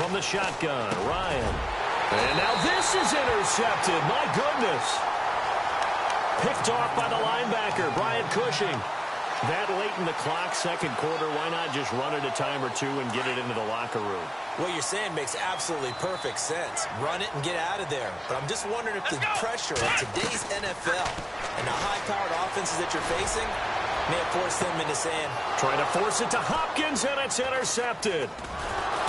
from the shotgun, Ryan. And now this is intercepted. My goodness. Picked off by the linebacker, Brian Cushing. That late in the clock, second quarter, why not just run it a time or two and get it into the locker room? What you're saying makes absolutely perfect sense. Run it and get out of there. But I'm just wondering if the pressure of today's NFL and the high-powered offenses that you're facing may have forced them into saying, trying to force it to Hopkins, and it's intercepted.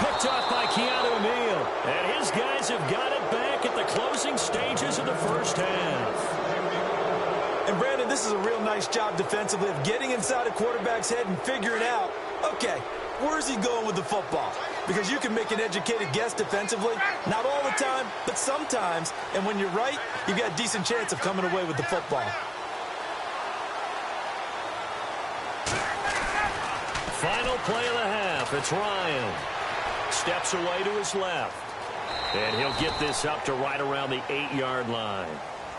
Picked off by Keanu Neal. And his guys have got it back at the closing stages of the first half. And, Brandon, this is a real nice job defensively of getting inside a quarterback's head and figuring out, okay, where's he going with the football? Because you can make an educated guess defensively, not all the time, but sometimes. And when you're right, you've got a decent chance of coming away with the football. Final play of the half. It's Ryan. Steps away to his left. And he'll get this up to right around the 8-yard line.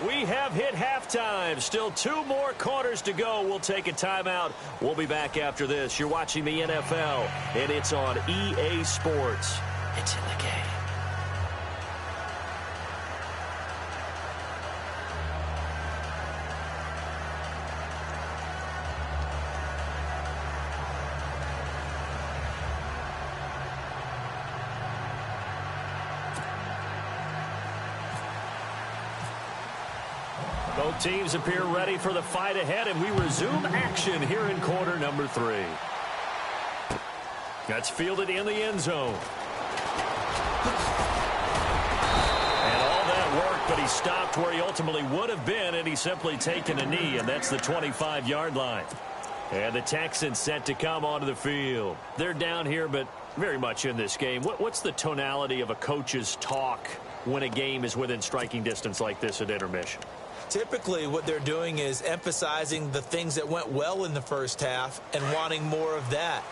We have hit halftime. Still 2 more quarters to go. We'll take a timeout. We'll be back after this. You're watching the NFL, and it's on EA Sports. It's in the game. Both teams appear ready for the fight ahead, and we resume action here in quarter number 3. That's fielded in the end zone. And all that work, but he stopped where he ultimately would have been, and he's simply taken a knee, and that's the 25-yard line. And the Texans set to come onto the field. They're down here, but very much in this game. What's the tonality of a coach's talk when a game is within striking distance like this at intermission? Typically, what they're doing is emphasizing the things that went well in the first half and wanting more of that.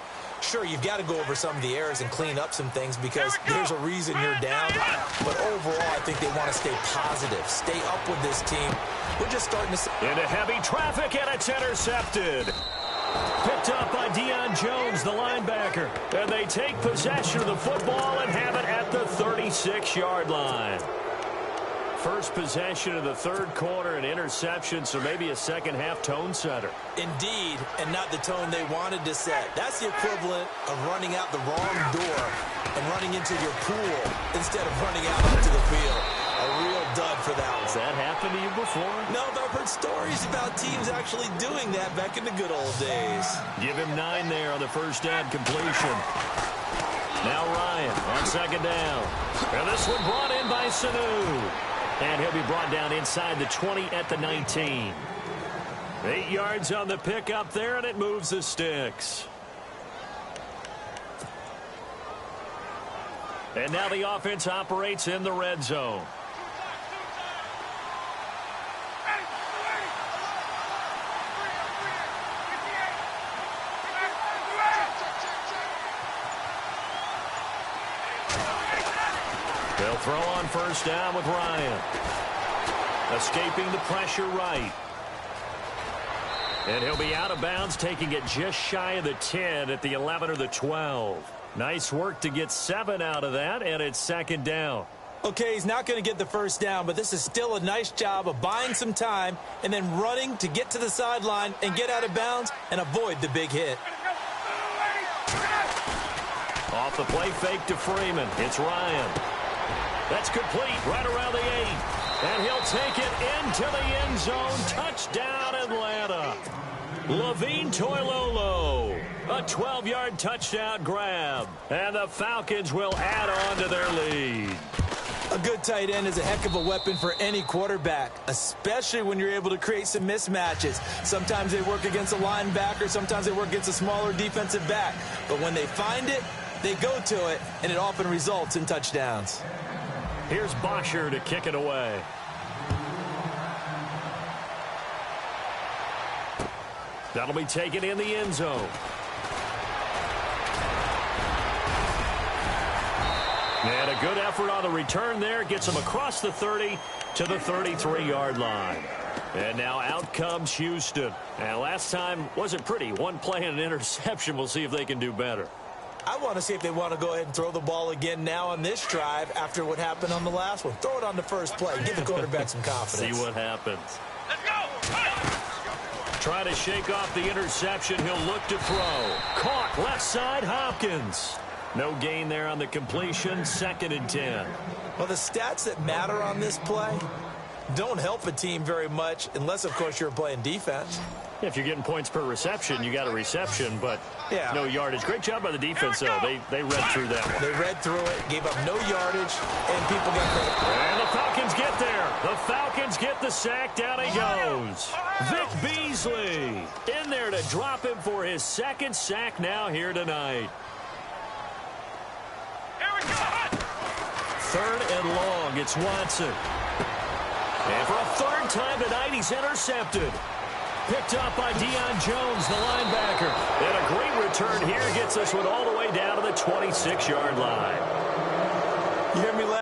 Sure, you've got to go over some of the errors and clean up some things because there's a reason you're down. But overall, I think they want to stay positive, stay up with this team. We're just starting to... Into heavy traffic, and it's intercepted. Picked up by Deion Jones, the linebacker. And they take possession of the football and have it at the 36-yard line. First possession of the third quarter, an interception, so maybe a second-half tone setter. Indeed, and not the tone they wanted to set. That's the equivalent of running out the wrong door and running into your pool instead of running out onto the field. A real dud for that one. Has that happened to you before? No, but I've heard stories about teams actually doing that back in the good old days. Give him 9 there on the first down completion. Now Ryan on second down. And this one brought in by Sanu. And he'll be brought down inside the 20 at the 19. 8 yards on the pickup there, and it moves the sticks. And now the offense operates in the red zone. They'll throw on first down with Ryan. Escaping the pressure right. And he'll be out of bounds, taking it just shy of the 10 at the 11 or the 12. Nice work to get 7 out of that, and it's second down. Okay, he's not going to get the first down, but this is still a nice job of buying some time and then running to get to the sideline and get out of bounds and avoid the big hit. Off the play fake to Freeman. It's Ryan. That's complete right around the 8. And he'll take it into the end zone. Touchdown, Atlanta. Levine Toilolo. A 12-yard touchdown grab. And the Falcons will add on to their lead. A good tight end is a heck of a weapon for any quarterback, especially when you're able to create some mismatches. Sometimes they work against a linebacker. Sometimes they work against a smaller defensive back. But when they find it, they go to it, and it often results in touchdowns. Here's Bosher to kick it away. That'll be taken in the end zone. And a good effort on the return there. Gets him across the 30 to the 33-yard line. And now out comes Houston. And last time wasn't pretty. One play and an interception. We'll see if they can do better. I want to see if they want to go ahead and throw the ball again now on this drive after what happened on the last one. Throw it on the first play. Give the quarterback some confidence. See what happens. Let's go. Try to shake off the interception. He'll look to throw. Caught left side, Hopkins. No gain there on the completion. 2nd and 10. Well, the stats that matter on this play don't help a team very much unless, of course, you're playing defense. If you're getting points per reception, you got a reception, but no yardage. Great job by the defense, though. They read through that one. They read through it, gave up no yardage, and people got credit. And the Falcons get there. The Falcons get the sack. Down he goes. Vic Beasley in there to drop him for his 2nd sack now here tonight. 3rd and long. It's Watson. And for a 3rd time tonight, he's intercepted. Picked up by Deion Jones, the linebacker. And a great return here gets us one all the way down to the 26-yard line. You hear me laugh?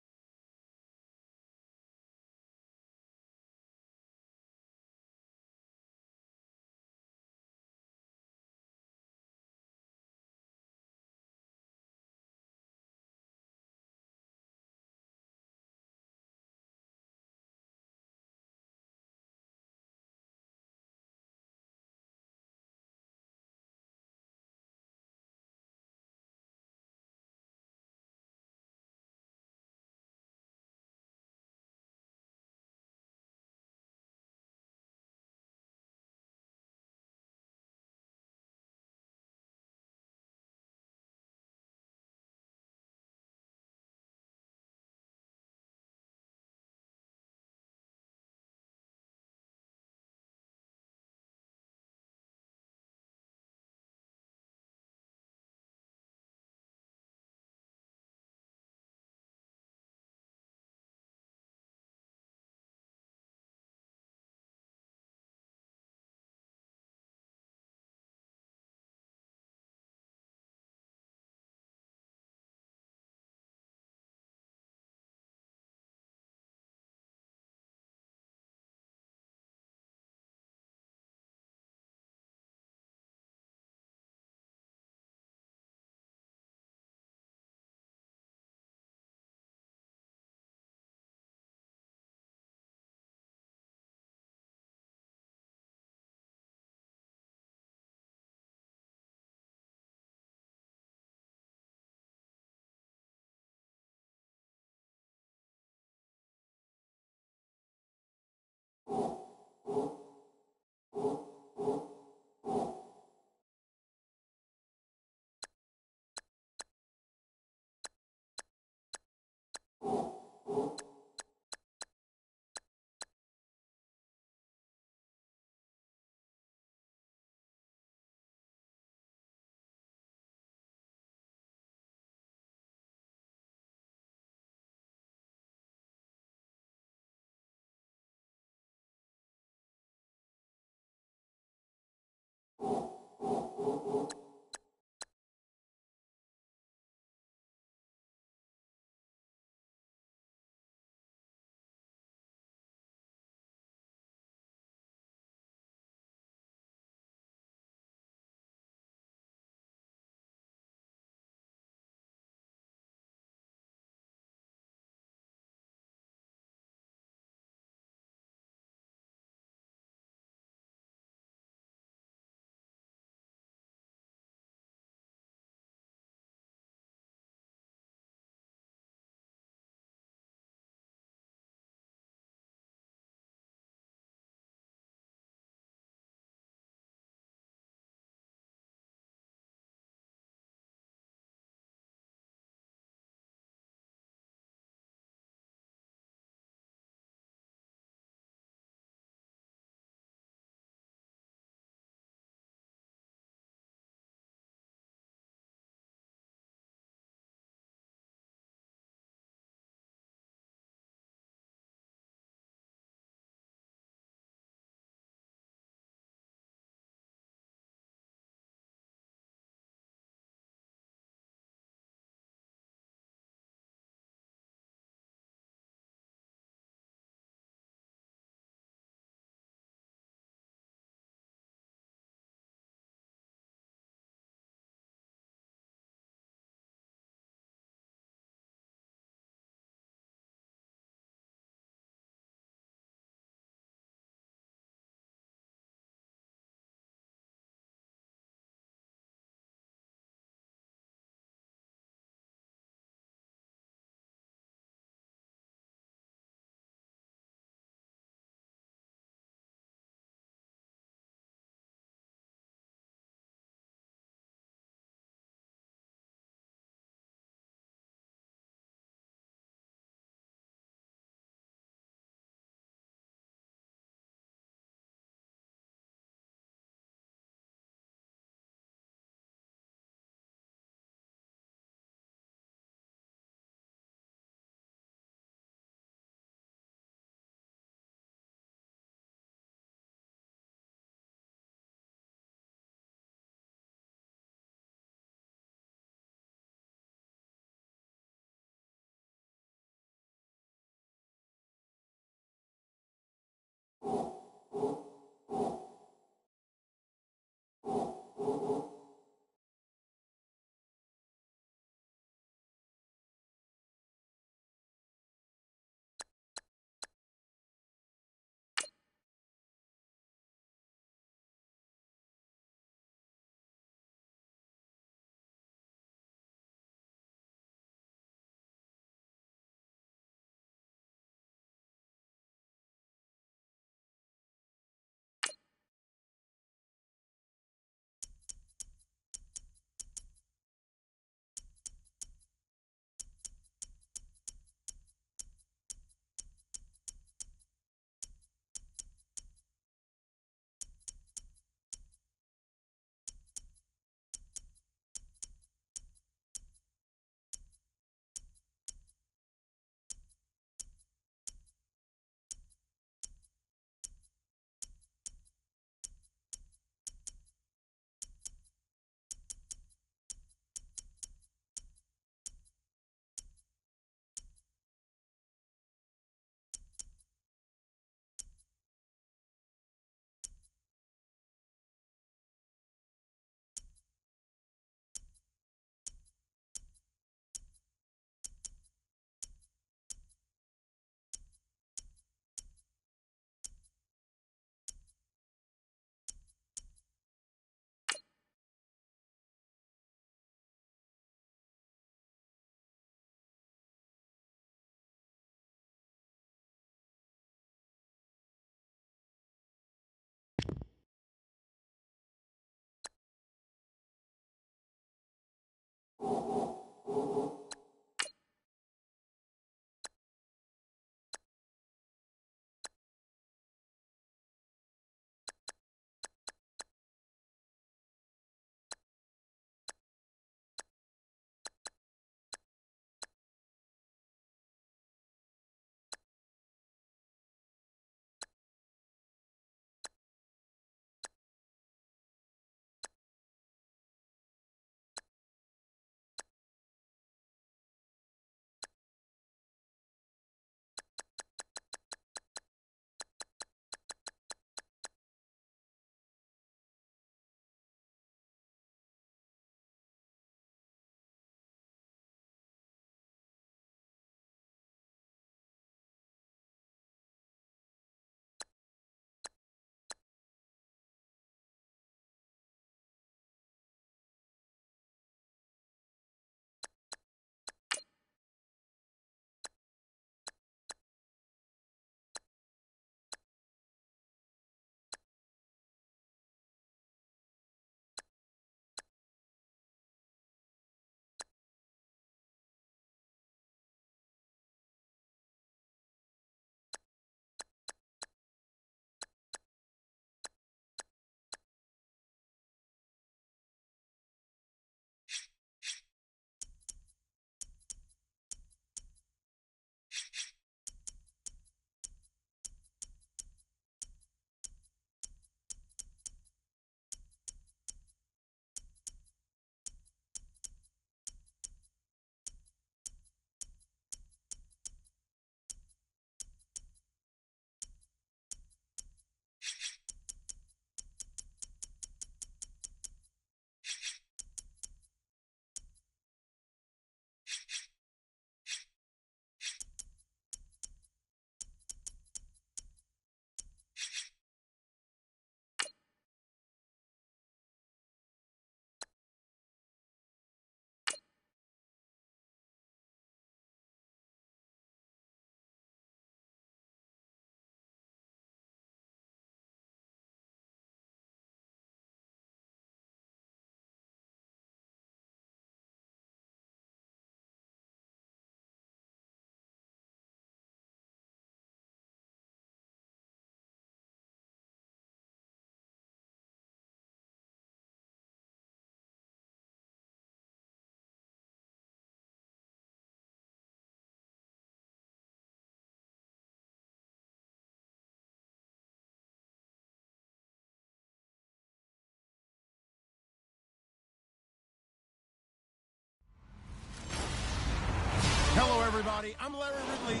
everybody. I'm Larry Ridley.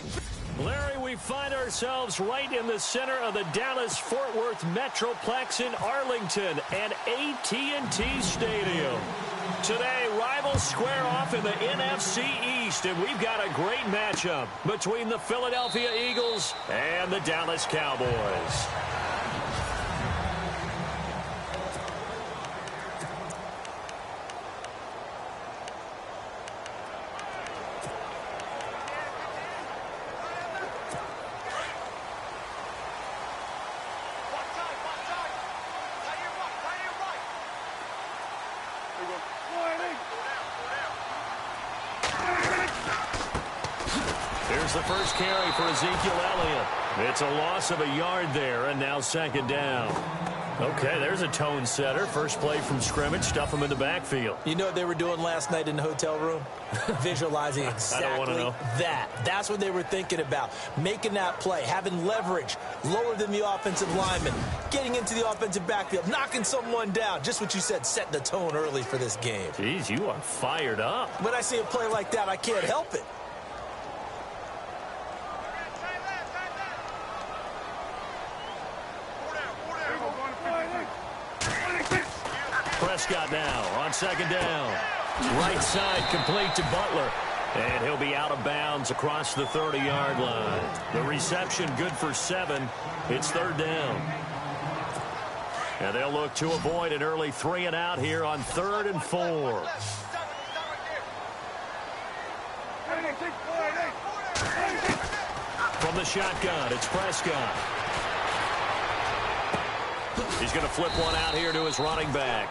Larry, we find ourselves right in the center of the Dallas-Fort Worth Metroplex in Arlington and AT&T Stadium. Today, rivals square off in the NFC East, and we've got a great matchup between the Philadelphia Eagles and the Dallas Cowboys. Here's the first carry for Ezekiel Elliott. It's a loss of a yard there, and now second down. Okay, there's a tone setter. First play from scrimmage, stuff him in the backfield. You know what they were doing last night in the hotel room? Visualizing exactly I don't want to know. that. That's what they were thinking about. Making that play, having leverage, lower than the offensive lineman, getting into the offensive backfield, knocking someone down. Just what you said, setting the tone early for this game. Jeez, you are fired up. When I see a play like that, I can't help it. Prescott now on second down. Right side complete to Butler. And he'll be out of bounds across the 30-yard line. The reception good for 7. It's third down. And they'll look to avoid an early 3-and-out here on 3rd and 4. From the shotgun, it's Prescott. He's going to flip one out here to his running back.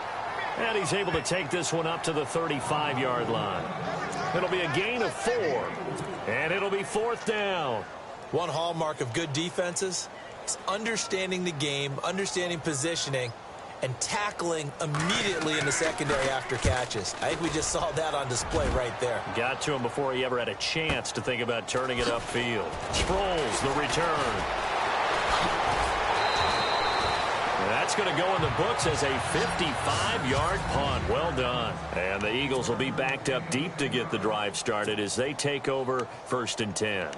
And he's able to take this one up to the 35-yard line. It'll be a gain of 4. And it'll be 4th down. One hallmark of good defenses is understanding the game, understanding positioning, and tackling immediately in the secondary after catches. I think we just saw that on display right there. Got to him before he ever had a chance to think about turning it upfield. Sproles, the return. That's going to go in the books as a 55-yard punt. Well done. And the Eagles will be backed up deep to get the drive started as they take over 1st and 10.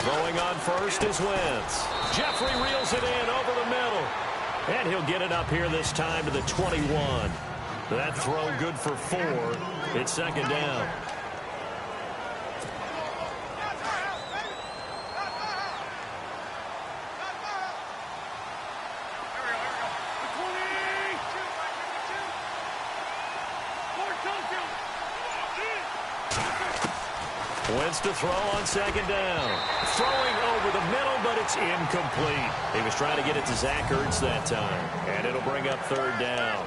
Throwing on first is Wentz. Jeffrey reels it in over the middle. And he'll get it up here this time to the 21. That throw good for 4. It's second down. Wentz to throw on second down. Throwing over the middle, but it's incomplete. He was trying to get it to Zach Ertz that time. And it'll bring up 3rd down.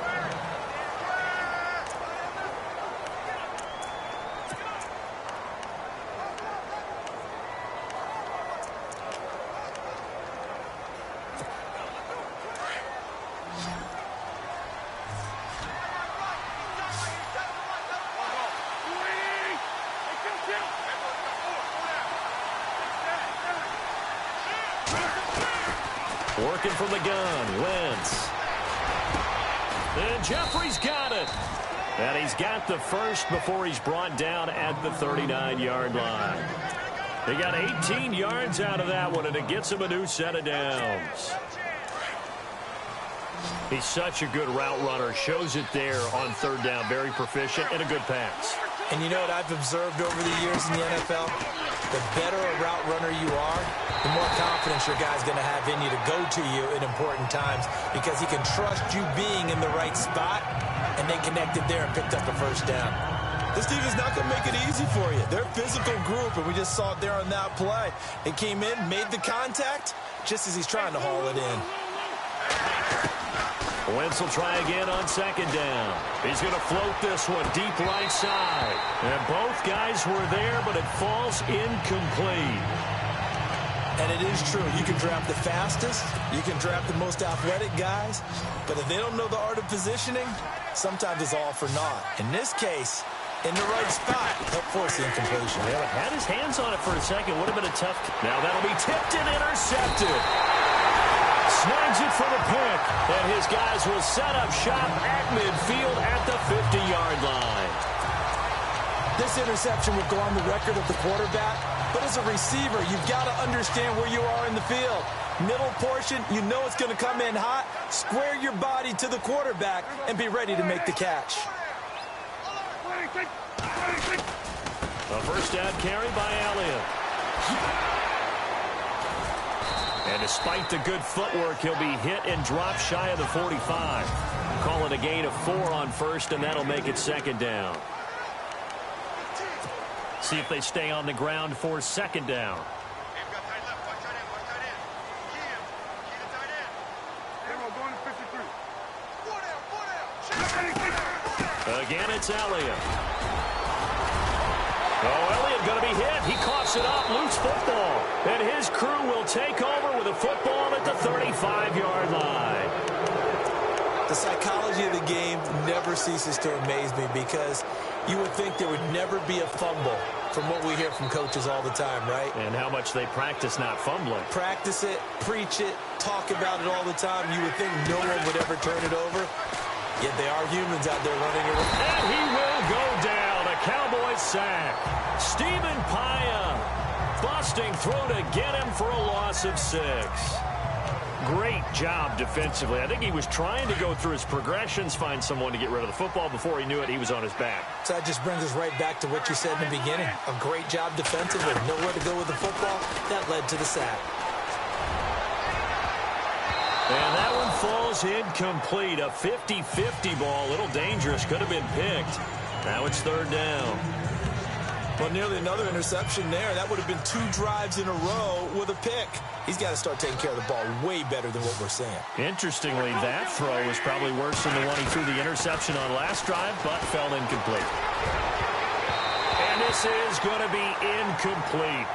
Working from the gun, Wentz. And Jeffrey's got it. And he's got the first before he's brought down at the 39-yard line. He got 18 yards out of that one, and it gets him a new set of downs. He's such a good route runner. Shows it there on 3rd down. Very proficient and a good pass. And you know what I've observed over the years in the NFL? The better a route runner you are, the more confidence your guy's going to have in you to go to you in important times because he can trust you being in the right spot, and they connected there and picked up a first down. This team is not going to make it easy for you. They're a physical group, and we just saw it there on that play. It came in, made the contact, just as he's trying to haul it in. Wentz will try again on second down. He's going to float this one deep right side. And both guys were there, but it falls incomplete. And it is true. You can draft the fastest. You can draft the most athletic guys. But if they don't know the art of positioning, sometimes it's all for naught. In this case, in the right spot. Help force the incompletion. Yeah, had his hands on it for a second. Would have been a tough. Now that'll be tipped and intercepted. Snags it for the pick. And his guys will set up shop at midfield at the 50-yard line. This interception will go on the record of the quarterback. But as a receiver, you've got to understand where you are in the field. Middle portion, you know it's going to come in hot. Square your body to the quarterback and be ready to make the catch. A first down carry by Elliott. And despite the good footwork, he'll be hit and dropped shy of the 45. Call it a gain of 4 on first, and that'll make it second down. See if they stay on the ground for second down. Again, it's Elliott. Oh, Elliott going to be hit. He coughs it up. Loose football. And his crew will take over with a football at the 35-yard line. The psychology of the game never ceases to amaze me because you would think there would never be a fumble from what we hear from coaches all the time, right? And how much they practice not fumbling. Practice it, preach it, talk about it all the time. You would think no one would ever turn it over. Yet they are humans out there running around. And he will go down. A Cowboys sack. Stephen Paya busting through to get him for a loss of 6. Great job defensively. I think he was trying to go through his progressions, find someone to get rid of the football. Before he knew it, he was on his back. So that just brings us right back to what you said in the beginning. A great job defensively. Nowhere to go with the football. That led to the sack. And that one falls incomplete. A 50-50 ball. A little dangerous. Could have been picked. Now it's third down. Well, nearly another interception there. That would have been 2 drives in a row with a pick. He's got to start taking care of the ball way better than what we're seeing. Interestingly, that throw was probably worse than the one he threw the interception on last drive, but fell incomplete. And this is going to be incomplete.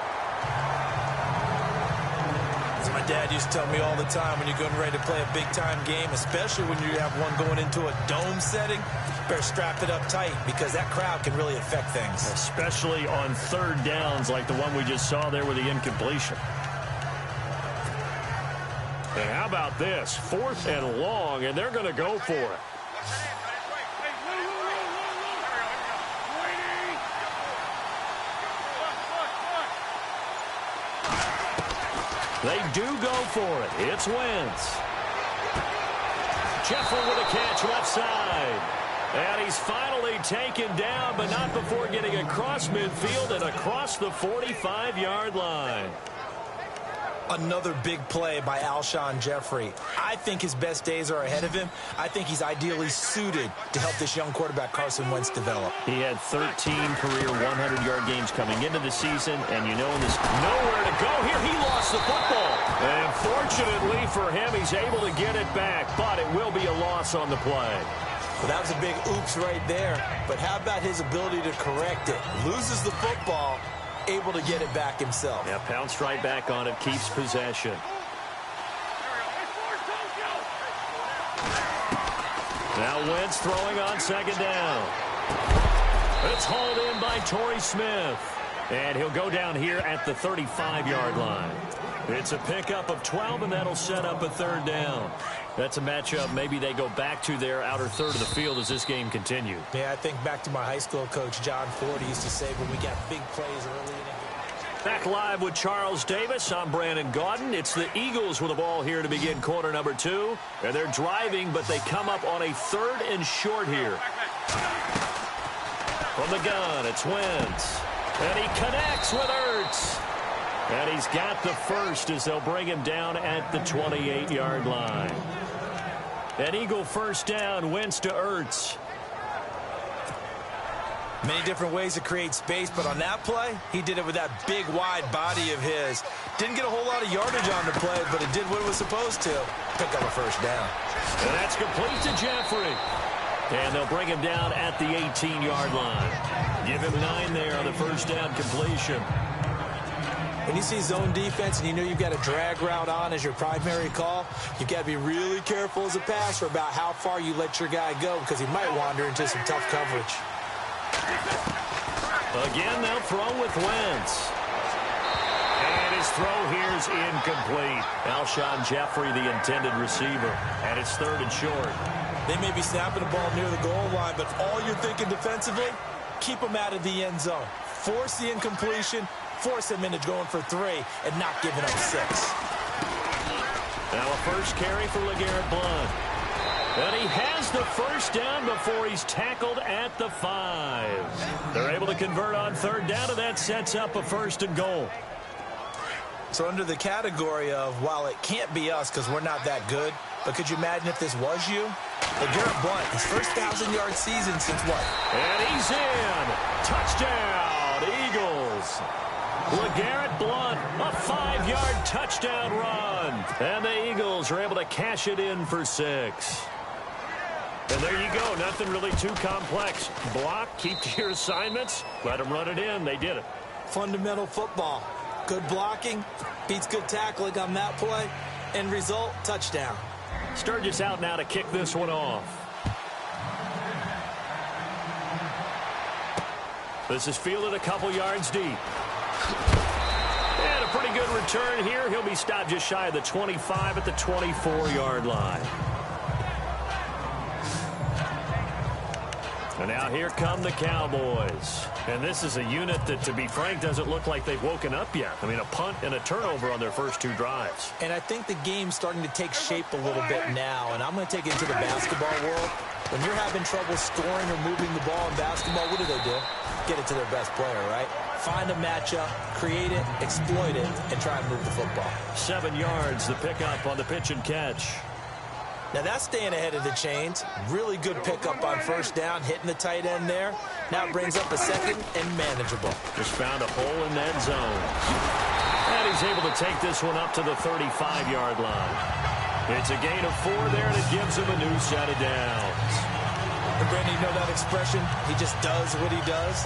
As my dad used to tell me all the time, when you're getting ready to play a big-time game, especially when you have one going into a dome setting, better strap it up tight because that crowd can really affect things. Especially on third downs like the one we just saw there with the incompletion. And how about this? 4th and long, and they're going to go for it. They do go for it. It's Wentz. Jeffrey with a catch left side. And he's finally taken down, but not before getting across midfield and across the 45-yard line. Another big play by Alshon Jeffrey. I think his best days are ahead of him. I think he's ideally suited to help this young quarterback Carson Wentz develop. He had 13 career 100-yard games coming into the season, and you know there's nowhere to go here. He lost the football. And fortunately for him, he's able to get it back, but it will be a loss on the play. Well, that was a big oops right there. But how about his ability to correct it? Loses the football, able to get it back himself. Yeah, pounced right back on it, keeps possession. Now Wentz throwing on second down. It's hauled in by Torrey Smith. And he'll go down here at the 35-yard line. It's a pickup of 12, and that'll set up a third down. That's a matchup maybe they go back to their outer third of the field as this game continues. Yeah, I think back to my high school coach, John Ford, used to say when we got big plays early in the game. Back live with Charles Davis. I'm Brandon Gaudin. It's the Eagles with the ball here to begin quarter number 2. And they're driving, but they come up on a 3rd and short here. From the gun, it's Wentz. And he connects with Ertz. And he's got the first as they'll bring him down at the 28-yard line. An Eagle first down, Wentz to Ertz. Many different ways to create space, but on that play, he did it with that big, wide body of his. Didn't get a whole lot of yardage on the play, but it did what it was supposed to. Pick up a first down. And that's complete to Jeffrey. And they'll bring him down at the 18-yard line. Give him 9 there on the first down completion. When you see zone defense and you know you've got a drag route on as your primary call, you've got to be really careful as a passer about how far you let your guy go because he might wander into some tough coverage. Again, they'll throw with Wentz. And his throw here's incomplete. Alshon Jeffrey, the intended receiver. And it's 3rd and short. They may be snapping the ball near the goal line, but all you're thinking defensively, keep them out of the end zone. Force the incompletion, force them into going for 3, and not giving up 6. Now a first carry for LeGarrette Blount. And he has the first down before he's tackled at the 5. They're able to convert on 3rd down, and that sets up a 1st and goal. So under the category of, while it can't be us because we're not that good, but could you imagine if this was you? LeGarrette Blount, his first 1,000-yard season since what? And he's in. Touchdown, Eagles. LeGarrette Blount, a 5-yard touchdown run. And the Eagles are able to cash it in for 6. And there you go. Nothing really too complex. Block, keep to your assignments, let them run it in. They did it. Fundamental football. Good blocking beats good tackling on that play. End result, touchdown. Sturgis out now to kick this one off. This is fielded a couple yards deep. And a pretty good return here. He'll be stopped just shy of the 25 at the 24-yard line. And now here come the Cowboys. And this is a unit that, to be frank, doesn't look like they've woken up yet. I mean, a punt and a turnover on their first 2 drives. And I think the game's starting to take shape a little bit now. And I'm going to take it into the basketball world. When you're having trouble scoring or moving the ball in basketball, what do? Get it to their best player, right? Find a matchup, create it, exploit it, and try and move the football. 7 yards, the pickup on the pitch and catch. Now that's staying ahead of the chains. Really good pickup on first down, hitting the tight end there. Now it brings up a 2nd and manageable. Just found a hole in that zone. And he's able to take this one up to the 35-yard line. It's a gain of 4 there, and it gives him a new set of downs. And Brandon, you know that expression? He just does what he does.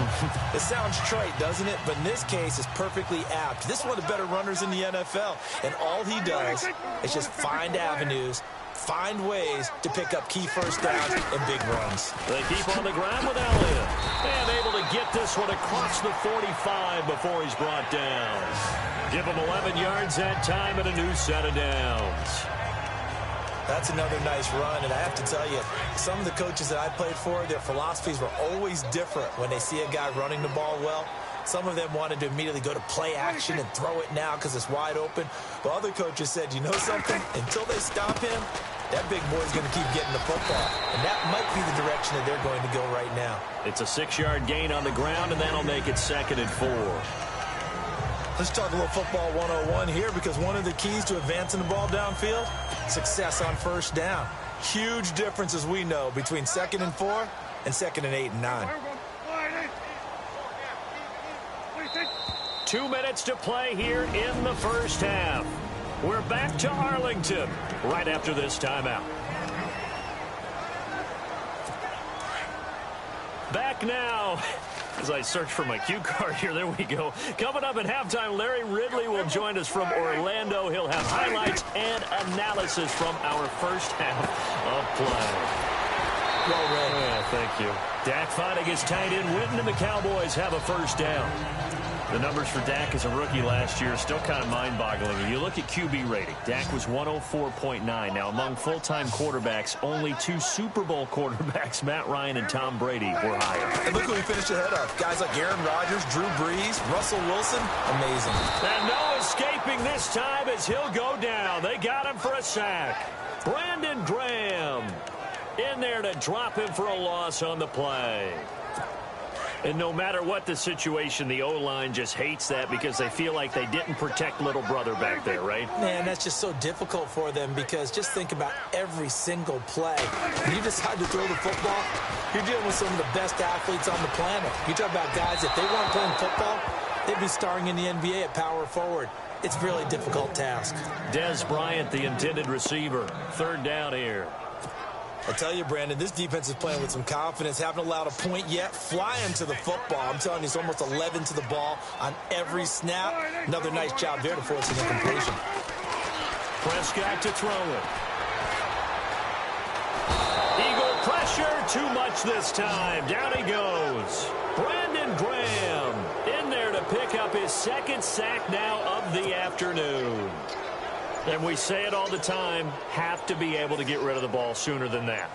It sounds trite, doesn't it? But in this case, it's perfectly apt. This is one of the better runners in the NFL. And all he does is just find avenues, find ways to pick up key first downs and big runs. They keep on the ground with Elliott. And able to get this one across the 45 before he's brought down. Give him 11 yards that time and a new set of downs. That's another nice run, and I have to tell you, some of the coaches that I played for, their philosophies were always different when they see a guy running the ball well. Some of them wanted to immediately go to play action and throw it now because it's wide open. But other coaches said, you know something? Until they stop him, that big boy's going to keep getting the football. And that might be the direction that they're going to go right now. It's a 6-yard gain on the ground, and that'll make it 2nd and 4. Let's talk a little football 101 here, because one of the keys to advancing the ball downfield, success on first down. Huge difference, as we know, between 2nd and 4 and 2nd and 8 and 9. 2 minutes to play here in the first half. We're back to Arlington right after this timeout. Back now. As I search for my cue card here, there we go. Coming up at halftime, Larry Ridley will join us from Orlando. He'll have highlights and analysis from our first half of play. Well read. Yeah, thank you. Dak finding his tight end Witten, and the Cowboys have a first down. The numbers for Dak as a rookie last year are still kind of mind-boggling. You look at QB rating. Dak was 104.9. Now, among full-time quarterbacks, only 2 Super Bowl quarterbacks, Matt Ryan and Tom Brady, were higher. And look who he finished ahead of. Guys like Aaron Rodgers, Drew Brees, Russell Wilson. Amazing. And no escaping this time as he'll go down. They got him for a sack. Brandon Graham in there to drop him for a loss on the play. And no matter what the situation, the O-line just hates that because they feel like they didn't protect little brother back there, right? Man, that's just so difficult for them, because just think about every single play. When you decide to throw the football, you're dealing with some of the best athletes on the planet. You talk about guys, if they weren't playing football, they'd be starring in the NBA at power forward. It's a really difficult task. Des Bryant, the intended receiver. 3rd down here. I'll tell you, Brandon, this defense is playing with some confidence. Haven't allowed a point yet. Flying to the football. I'm telling you, it's almost 11 to the ball on every snap. Another nice job there to force an incompletion. Prescott to throw it. Eagle pressure, too much this time. Down he goes. Brandon Graham in there to pick up his second sack now of the afternoon. And we say it all the time, have to be able to get rid of the ball sooner than that.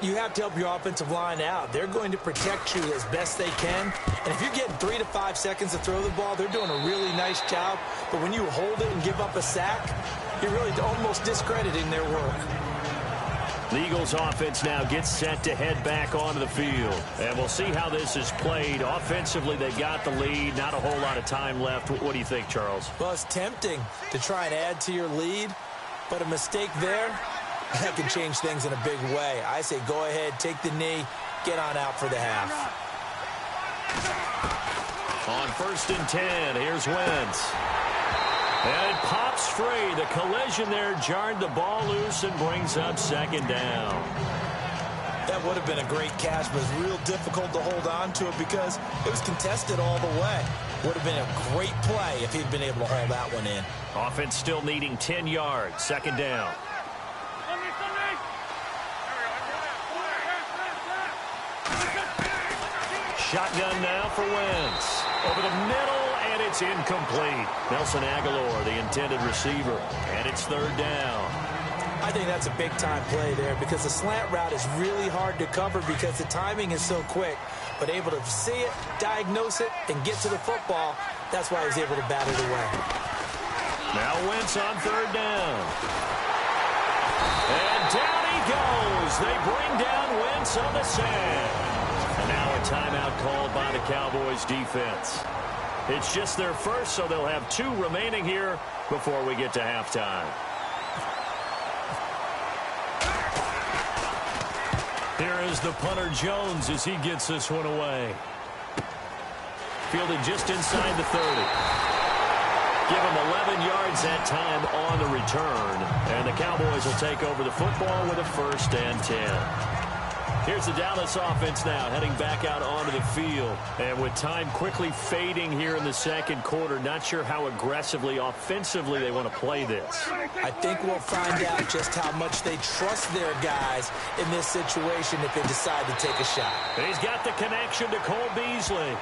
You have to help your offensive line out. They're going to protect you as best they can. And if you're getting 3 to 5 seconds to throw the ball, they're doing a really nice job. But when you hold it and give up a sack, you're really almost discrediting their work. The Eagles offense now gets set to head back onto the field. And we'll see how this is played. Offensively, they got the lead. Not a whole lot of time left. What do you think, Charles? Well, it's tempting to try and add to your lead. But a mistake there, that can change things in a big way. I say go ahead, take the knee, get on out for the half. On 1st and 10, here's Wentz. And it pops free. The collision there jarred the ball loose and brings up 2nd down. That would have been a great catch, but it's real difficult to hold on to it because it was contested all the way. Would have been a great play if he'd been able to haul that one in. Offense still needing 10 yards. 2nd down. Shotgun now for Wentz. Over the middle, and it's incomplete. Nelson Aguilar, the intended receiver, and it's 3rd down. I think that's a big-time play there because the slant route is really hard to cover because the timing is so quick. But able to see it, diagnose it, and get to the football, that's why he's able to bat it away. Now Wentz on 3rd down. And down he goes. They bring down Wentz on the sand. And now a timeout called by the Cowboys defense. It's just their first, so they'll have 2 remaining here before we get to halftime. Here is the punter Jones as he gets this one away. Fielded just inside the 30. Give him 11 yards that time on the return. And the Cowboys will take over the football with a 1st and 10. Here's the Dallas offense now heading back out onto the field. And with time quickly fading here in the 2nd quarter, not sure how aggressively, offensively they want to play this. I think we'll find out just how much they trust their guys in this situation if they decide to take a shot. He's got the connection to Cole Beasley.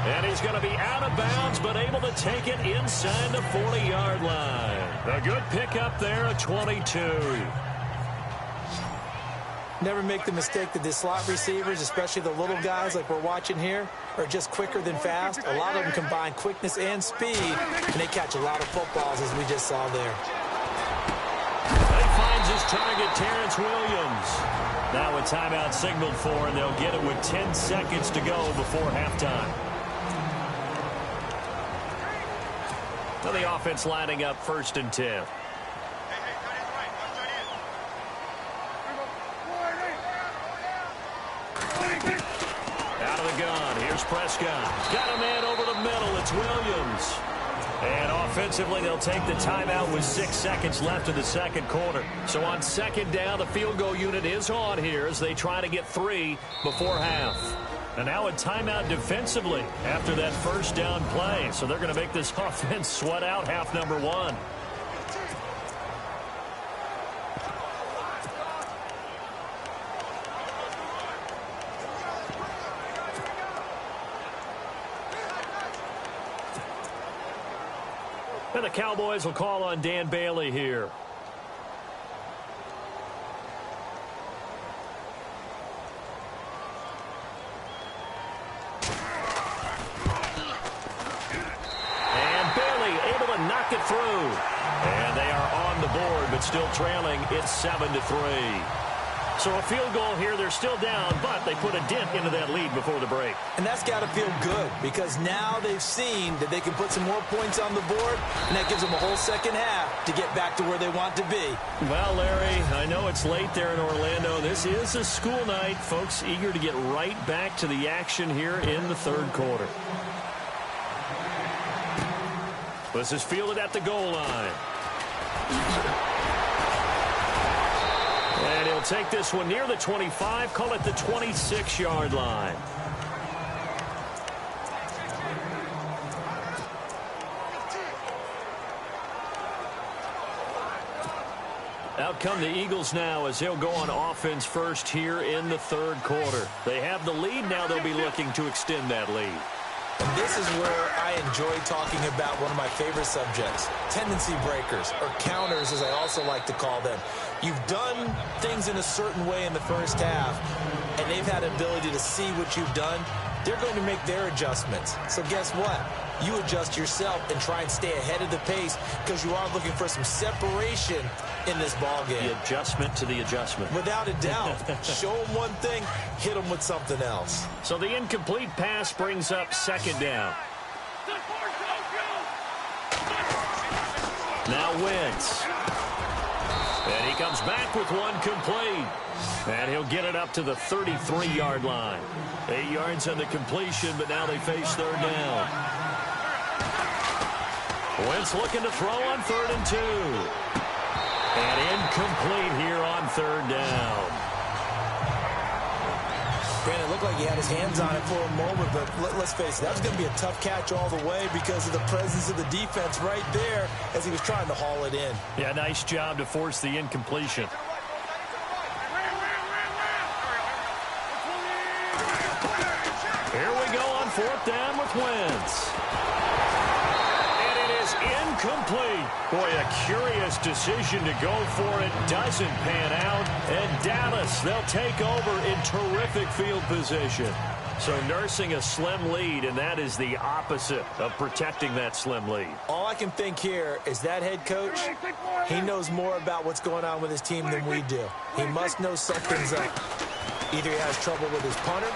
And he's going to be out of bounds, but able to take it inside the 40-yard line. A good pickup there at 22. Never make the mistake that the slot receivers, especially the little guys like we're watching here, are just quicker than fast. A lot of them combine quickness and speed, and they catch a lot of footballs, as we just saw there. He finds his target, Terrence Williams. Now a timeout signaled for, and they'll get it with 10 seconds to go before halftime. Now the offense lining up 1st and 10. Out of the gun. Here's Prescott. Got a man over the middle. It's Williams. And offensively, they'll take the timeout with 6 seconds left in the 2nd quarter. So on 2nd down, the field goal unit is on here as they try to get 3 before half. And now a timeout defensively after that 1st down play. So they're going to make this offense sweat out half number 1. And the Cowboys will call on Dan Bailey here. And Bailey able to knock it through. And they are on the board, but still trailing. It's 7-3. So a field goal here. They're still down, but they put a dent into that lead before the break. And that's got to feel good because now they've seen that they can put some more points on the board, and that gives them a whole 2nd half to get back to where they want to be. Well, Larry, I know it's late there in Orlando. This is a school night. Folks eager to get right back to the action here in the 3rd quarter. This is fielded at the goal line. And he'll take this one near the 25, call it the 26-yard line. Out come the Eagles now as they'll go on offense first here in the third quarter. They have the lead. Now they'll be looking to extend that lead. And this is where I enjoy talking about one of my favorite subjects, tendency breakers, or counters as I also like to call them. You've done things in a certain way in the first half, and they've had the ability to see what you've done. They're going to make their adjustments. So guess what? You adjust yourself and try and stay ahead of the pace because you are looking for some separation in this ball game. The adjustment to the adjustment. Without a doubt. Show them one thing, hit them with something else. So the incomplete pass brings up second down. Now Wentz. And he comes back with one complete. And he'll get it up to the 33-yard line. 8 yards on the completion, but now they face third down. Wentz looking to throw on 3rd and 2. And incomplete here on 3rd down. Brandon, it looked like he had his hands on it for a moment, but let's face it, that was going to be a tough catch all the way because of the presence of the defense right there as he was trying to haul it in. Yeah, nice job to force the incompletion. Here we go on 4th down with Wentz. And it is incomplete. Boy, a curious decision to go for it. Doesn't pan out. And Dallas, they'll take over in terrific field position. So nursing a slim lead, and that is the opposite of protecting that slim lead. All I can think here is that head coach, he knows more about what's going on with his team than we do. He must know something's up. Either he has trouble with his punter,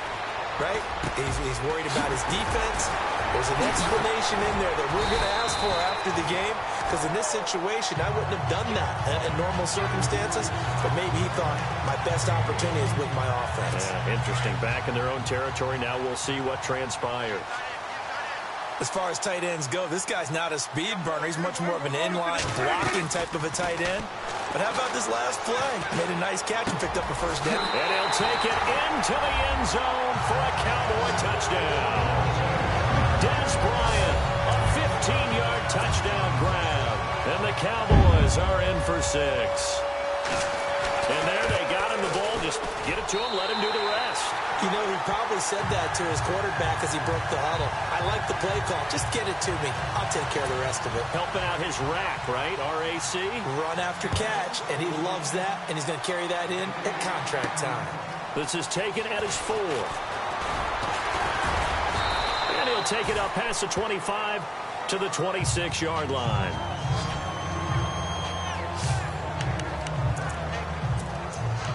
right? He's worried about his defense. There's an explanation in there that we're going to ask for after the game, because in this situation, I wouldn't have done that in normal circumstances, but maybe he thought my best opportunity is with my offense. Yeah, interesting. Back in their own territory. Now we'll see what transpires. As far as tight ends go, this guy's not a speed burner. He's much more of an inline blocking type of a tight end. But how about this last play? Made a nice catch and picked up a first down. And he'll take it into the end zone for a Cowboy touchdown. Des Bryant, a 15-yard touchdown grab. And the Cowboys are in for 6. And there they got him the ball. Just get it to him, let him do the rest. You know, he probably said that to his quarterback as he broke the huddle. I like the play call. Just get it to me. I'll take care of the rest of it. Helping out his rack, right? RAC. Run after catch, and he loves that, and he's going to carry that in at contract time. This is taken at his 4. And he'll take it up past the 25 to the 26-yard line.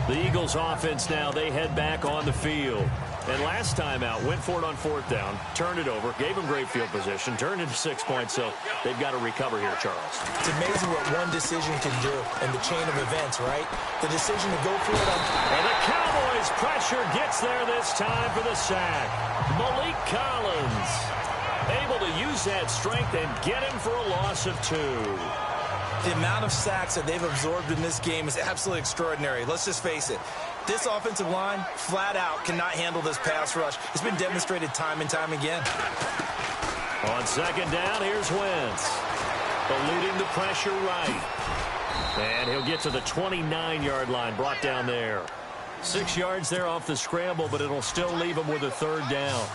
The Eagles offense now, they head back on the field. And last time out, went for it on 4th down, turned it over, gave them great field position, turned into 6 points, so they've got to recover here, Charles. It's amazing what one decision can do in the chain of events, right? The decision to go for it on... And the Cowboys' pressure gets there this time for the sack. Malik Collins able to use that strength and get him for a loss of 2. The amount of sacks that they've absorbed in this game is absolutely extraordinary. Let's just face it. This offensive line, flat out, cannot handle this pass rush. It's been demonstrated time and time again. On 2nd down, here's Wentz. Eluding the pressure right. And he'll get to the 29-yard line, brought down there. 6 yards there off the scramble, but it'll still leave him with a 3rd down.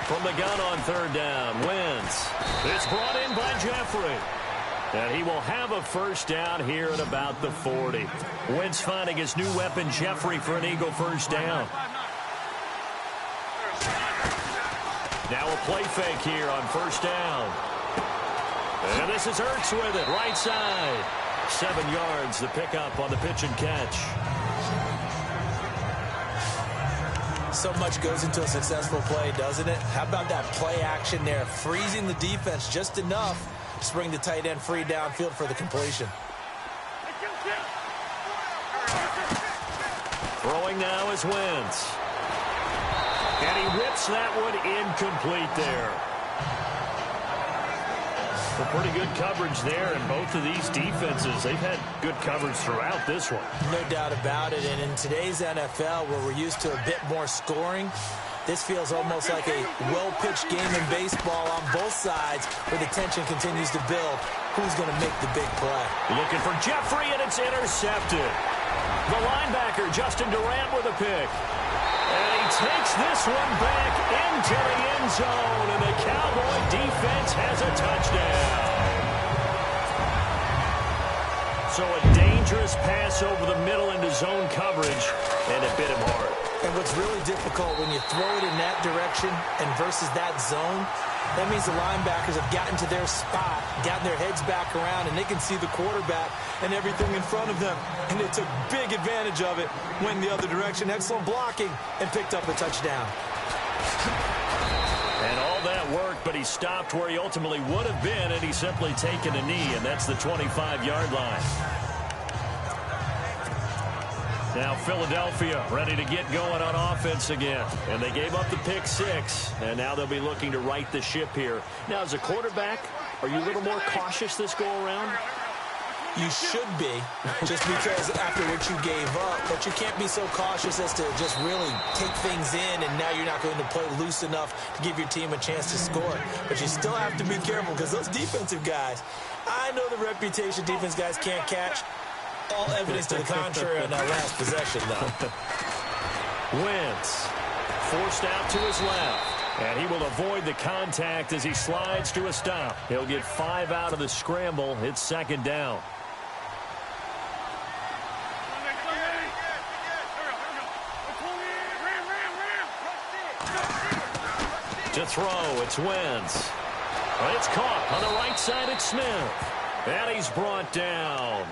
From the gun on 3rd down, Wentz. It's brought in by Jeffrey. And he will have a 1st down here at about the 40. Wentz finding his new weapon, Jeffrey, for an Eagle 1st down. Now a play fake here on 1st down. And this is Ertz with it, right side. 7 yards, the pickup on the pitch and catch. So much goes into a successful play, doesn't it? How about that play action there, freezing the defense just enough to bring the tight end free downfield for the completion. Throwing now is Wentz. And he whips that one incomplete there. Well, pretty good coverage there, and both of these defenses, they've had good coverage throughout this one. No doubt about it, and in today's NFL, where we're used to a bit more scoring, This feels almost like a well-pitched game in baseball on both sides where the tension continues to build. Who's going to make the big play? Looking for Jeffrey, and it's intercepted. The linebacker, Justin Durant, with a pick. And he takes this one back into the end zone, and the Cowboy defense has a touchdown. So a dangerous pass over the middle into zone coverage, and it bit him hard. And what's really difficult when you throw it in that direction and versus that zone, that means the linebackers have gotten to their spot, gotten their heads back around, and they can see the quarterback and everything in front of them. And they took big advantage of it, went in the other direction, excellent blocking, and picked up a touchdown. And all that work, but he stopped where he ultimately would have been, and he's simply taken a knee, and that's the 25-yard line. Now Philadelphia ready to get going on offense again. And they gave up the pick 6, and now they'll be looking to right the ship here. Now, as a quarterback, are you a little more cautious this go-around? You should be, just because after what you gave up, but you can't be so cautious as to just really take things in, and now you're not going to play loose enough to give your team a chance to score. But you still have to be careful because those defensive guys, I know the reputation defense guys can't catch. All evidence to the contrary on that last possession, though. Wentz forced out to his left, and he will avoid the contact as he slides to a stop. He'll get 5 out of the scramble. It's second down. To throw, it's Wentz. But it's caught on the right side. It's Smith. And he's brought down.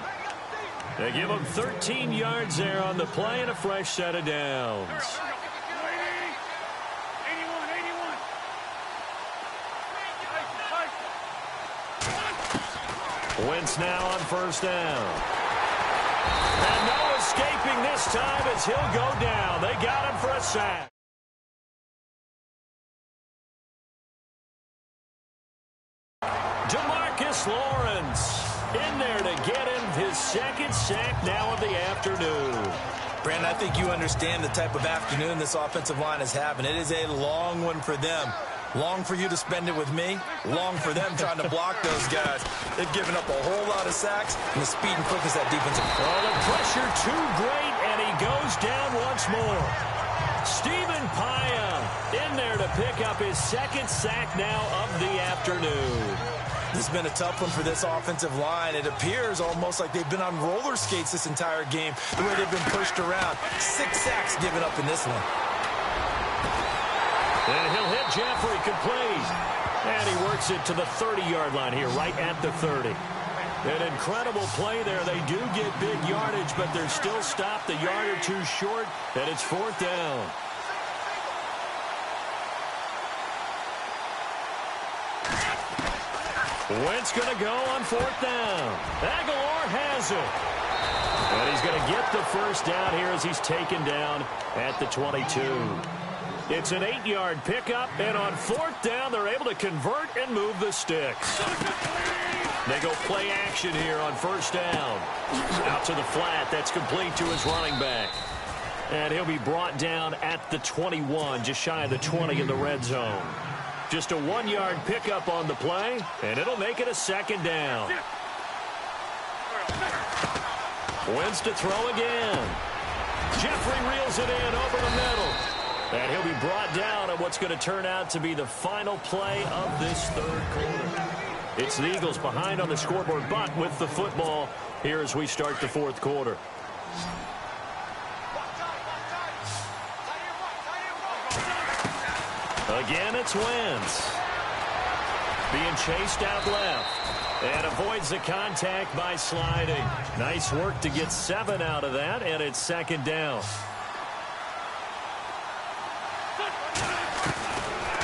They give him 13 yards there on the play and a fresh set of downs. Wentz now on first down. And no escaping this time as he'll go down. They got him for a sack. DeMarcus Lawrence in there to get him his second sack now of the afternoon. Brandon, I think you understand the type of afternoon this offensive line is having. It is a long one for them. Long for you to spend it with me. Long for them trying to block those guys. They've given up a whole lot of sacks, and the speed and quickness that defensive. Oh, the pressure too great, and he goes down once more. Stephen Paya in there to pick up his second sack now of the afternoon. This has been a tough one for this offensive line. It appears almost like they've been on roller skates this entire game, the way they've been pushed around. 6 sacks given up in this one. And he'll hit Jeffrey, complete. And he works it to the 30-yard line here, right at the 30. An incredible play there. They do get big yardage, but they're still stopped a yard or two short, and it's fourth down. Wentz going to go on fourth down. Aguilar has it. And he's going to get the first down here as he's taken down at the 22. It's an 8-yard pickup, and on fourth down, they're able to convert and move the sticks. They go play action here on first down. Out to the flat. That's complete to his running back. And he'll be brought down at the 21, just shy of the 20 in the red zone. Just a 1-yard pickup on the play, and it'll make it a second down. Wentz to throw again. Jeffrey reels it in over the middle. And he'll be brought down on what's going to turn out to be the final play of this third quarter. It's the Eagles behind on the scoreboard, but with the football here as we start the fourth quarter. Again, it's Wentz. Being chased out left. And avoids the contact by sliding. Nice work to get 7 out of that, and it's second down.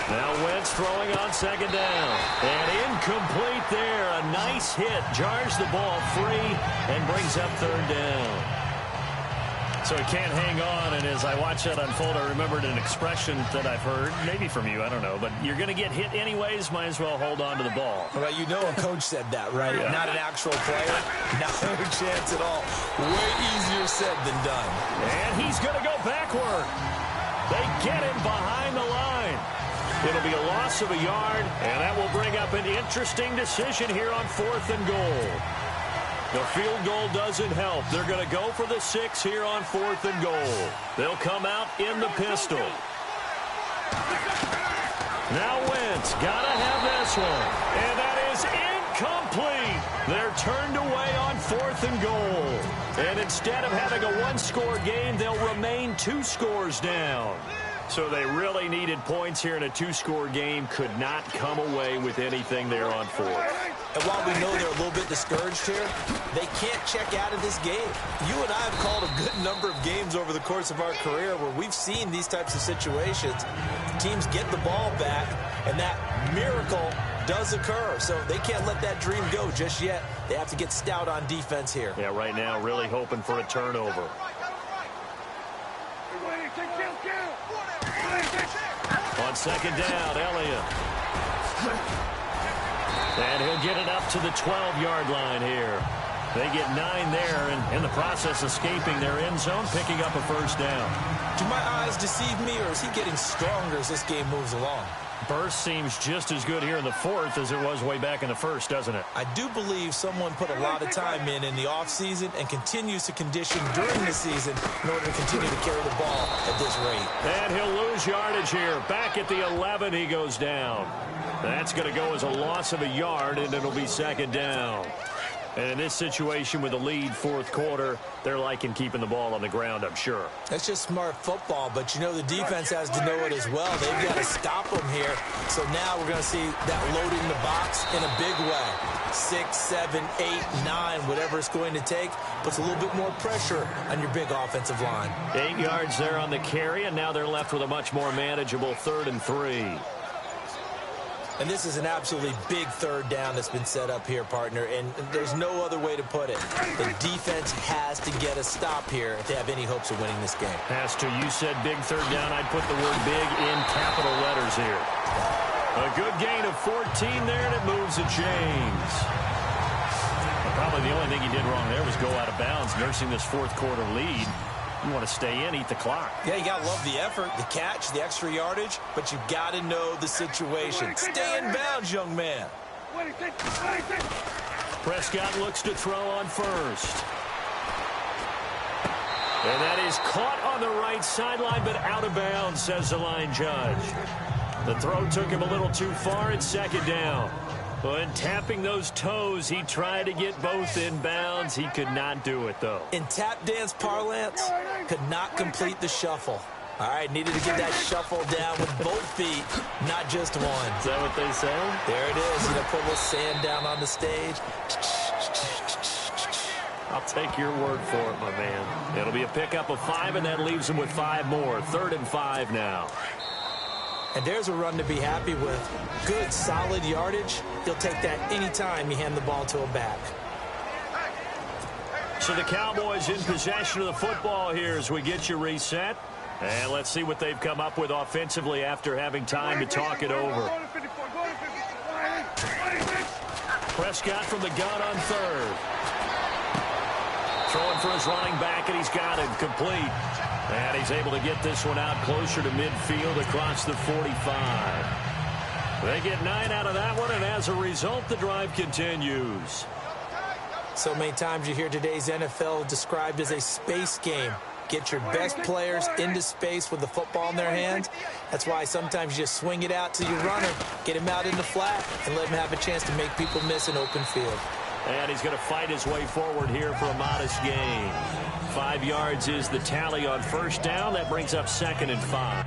Now Wentz throwing on second down. And incomplete there. A nice hit. Jars the ball free and brings up third down. So he can't hang on, and as I watch that unfold, I remembered an expression that I've heard, maybe from you, I don't know, but you're going to get hit anyways, might as well hold on to the ball. Well, you know a coach said that, right? Yeah. Not an actual player. No chance at all. Way easier said than done. And he's going to go backward. They get him behind the line. It'll be a loss of a yard, and that will bring up an interesting decision here on 4th and goal. The field goal doesn't help. They're going to go for the 6 here on 4th and goal. They'll come out in the pistol. Now Wentz, got to have this one. And that is incomplete. They're turned away on 4th and goal. And instead of having a one-score game, they'll remain 2 scores down. So they really needed points here in a 2-score game. Could not come away with anything there on 4th. And while we know they're a little bit discouraged here, they can't check out of this game. You and I have called a good number of games over the course of our career where we've seen these types of situations. Teams get the ball back, and that miracle does occur. So they can't let that dream go just yet. They have to get stout on defense here. Yeah, right now really hoping for a turnover. On 2nd down, Elliott. And he'll get it up to the 12-yard line here. They get 9 there, and in the process escaping their end zone, picking up a 1st down. Do my eyes deceive me, or is he getting stronger as this game moves along? Burst seems just as good here in the 4th as it was way back in the 1st, doesn't it? I do believe someone put a lot of time in the offseason and continues to condition during the season in order to continue to carry the ball at this rate. And he'll lose yardage here. Back at the 11, he goes down. That's going to go as a loss of a yard, and it'll be 2nd down. And in this situation with a lead 4th quarter, they're liking keeping the ball on the ground, I'm sure. That's just smart football, but you know the defense has to know it as well. They've got to stop them here. So now we're going to see that loading the box in a big way. 6, 7, 8, 9, whatever it's going to take, puts a little bit more pressure on your big offensive line. 8 yards there on the carry, and now they're left with a much more manageable 3rd and 3. And this is an absolutely big 3rd down that's been set up here, partner, and there's no other way to put it. The defense has to get a stop here if they have any hopes of winning this game. Has to. You said big 3rd down. I'd put the word big in capital letters here. A good gain of 14 there, and it moves the chains. Probably the only thing he did wrong there was go out of bounds, nursing this 4th quarter lead. You want to stay in, eat the clock. Yeah, you got to love the effort, the catch, the extra yardage, but you got to know the situation. Stay in bounds, young man. Prescott looks to throw on 1st. And that is caught on the right sideline, but out of bounds, says the line judge. The throw took him a little too far. It's 2nd down. But tapping those toes, he tried to get both in bounds. He could not do it, though. In tap dance parlance, could not complete the shuffle. All right, needed to get that shuffle down with both feet, not just one. Is that what they say? There it is. You know, put a little sand down on the stage. I'll take your word for it, my man. It'll be a pickup of 5, and that leaves him with 5 more. 3rd and 5 now. And there's a run to be happy with. Good, solid yardage. He'll take that anytime you hand the ball to a back. So the Cowboys in possession of the football here as we get you reset. And let's see what they've come up with offensively after having time to talk it over. Prescott from the gun on 3rd. Throwing for his running back, and he's got it complete. And he's able to get this one out closer to midfield across the 45. They get 9 out of that one, and as a result, the drive continues. So many times you hear today's NFL described as a space game. Get your best players into space with the football in their hands. That's why sometimes you just swing it out to your runner, get him out in the flat, and let him have a chance to make people miss an open field. And he's going to fight his way forward here for a modest gain. 5 yards is the tally on 1st down. That brings up 2nd and 5.